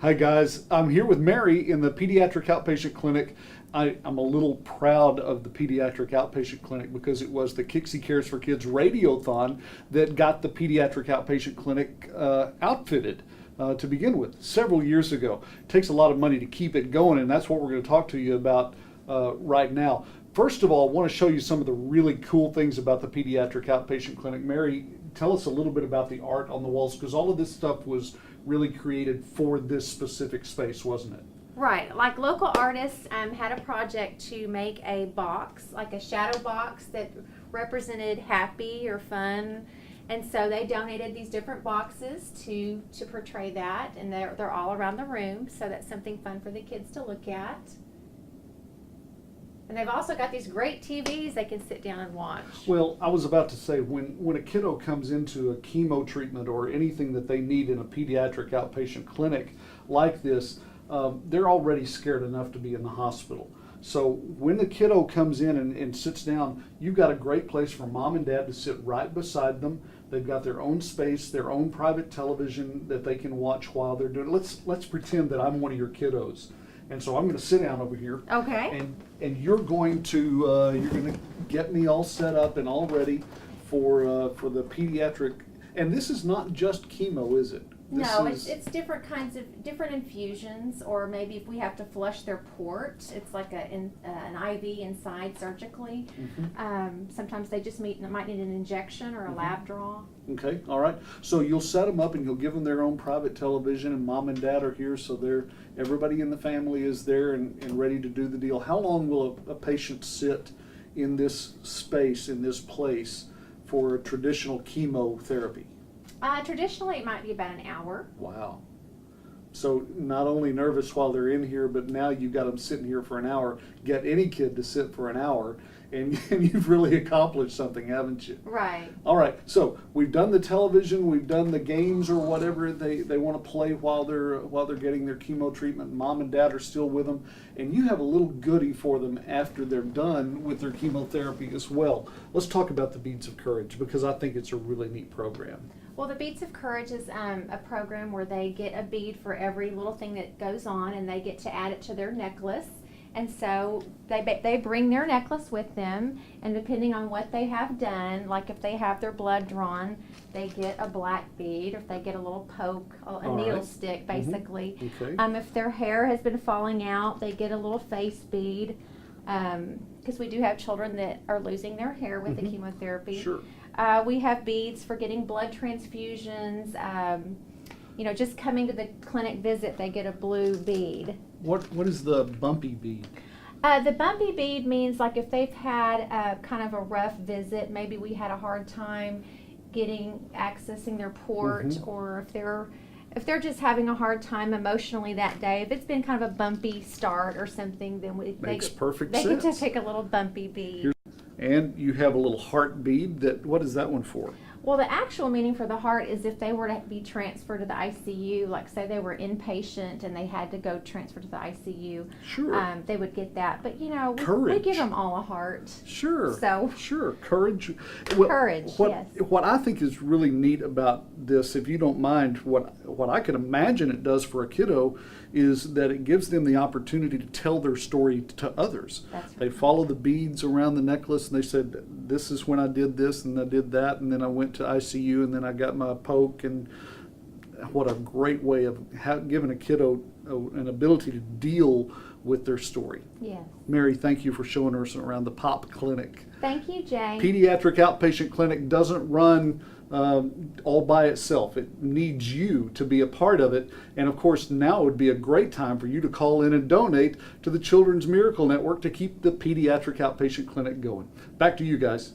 Hi guys, I'm here with Mary in the Pediatric Outpatient Clinic. I'm a little proud of the Pediatric Outpatient Clinic because it was the Kixie Cares for Kids Radiothon that got the Pediatric Outpatient Clinic outfitted to begin with several years ago. It takes a lot of money to keep it going, and that's what we're going to talk to you about right now. First of all, I want to show you some of the really cool things about the Pediatric Outpatient Clinic. Mary, tell us a little bit about the art on the walls, because all of this stuff was really created for this specific space, wasn't it? Right, like local artists had a project to make a box, like a shadow box that represented happy or fun, and so they donated these different boxes to portray that, and they're all around the room, so that's something fun for the kids to look at. And they've also got these great TVs they can sit down and watch. Well, I was about to say, when a kiddo comes into a chemo treatment or anything that they need in a pediatric outpatient clinic like this, they're already scared enough to be in the hospital. So when the kiddo comes in and sits down, you've got a great place for mom and dad to sit right beside them. They've got their own space, their own private television that they can watch while they're doing it. Let's pretend that I'm one of your kiddos. And so I'm going to sit down over here. Okay. And you're going to get me all set up and all ready for the pediatric. And this is not just chemo, is it? No, it's different kinds of different infusions, or maybe if we have to flush their port, it's like an IV inside surgically. Mm-hmm. Sometimes they just might need an injection or a lab draw. Okay, all right. So you'll set them up and you'll give them their own private television, and mom and dad are here, so everybody in the family is there and ready to do the deal. How long will a patient sit in this space, in this place, for a traditional chemotherapy? Traditionally, it might be about an hour. Wow. So not only nervous while they're in here, but now you've got them sitting here for an hour. Get any kid to sit for an hour, and you've really accomplished something, haven't you? Right. All right. So we've done the television, we've done the games or whatever they want to play while they're getting their chemo treatment. Mom and dad are still with them, and you have a little goodie for them after they're done with their chemotherapy as well. Let's talk about the Beads of Courage, because I think it's a really neat program. Well, the Beads of Courage is a program where they get a bead for every little thing that goes on, and they get to add it to their necklace. And so they bring their necklace with them, and depending on what they have done, like if they have their blood drawn, they get a black bead, or if they get a little poke, a needle stick, basically. Mm-hmm. Okay. If their hair has been falling out, they get a little face bead, because we do have children that are losing their hair with the chemotherapy. Sure. We have beads for getting blood transfusions. Just coming to the clinic visit, they get a blue bead. What is the bumpy bead? The bumpy bead means like if they've had kind of a rough visit, maybe we had a hard time accessing their port, or if they're just having a hard time emotionally that day, if it's been kind of a bumpy start or something, then perfect sense. They get to pick a little bumpy bead. And you have a little heart bead. What is that one for? Well, the actual meaning for the heart is if they were to be transferred to the ICU, like say they were inpatient and they had to go transfer to the ICU, sure, they would get that. But courage. We give them all a heart. Sure. So sure, courage. Courage. Yes. What I think is really neat about this, if you don't mind, what I can imagine it does for a kiddo is that it gives them the opportunity to tell their story to others. That's right. They follow the beads around the necklace, and they said, "This is when I did this, and I did that, and then I went to ICU, and then I got my poke." And what a great way of giving a kiddo an ability to deal with their story. Yes. Mary, thank you for showing us around the POP clinic. Thank you, Jay. Pediatric Outpatient Clinic doesn't run all by itself. It needs you to be a part of it. And of course, now would be a great time for you to call in and donate to the Children's Miracle Network to keep the Pediatric Outpatient Clinic going. Back to you guys.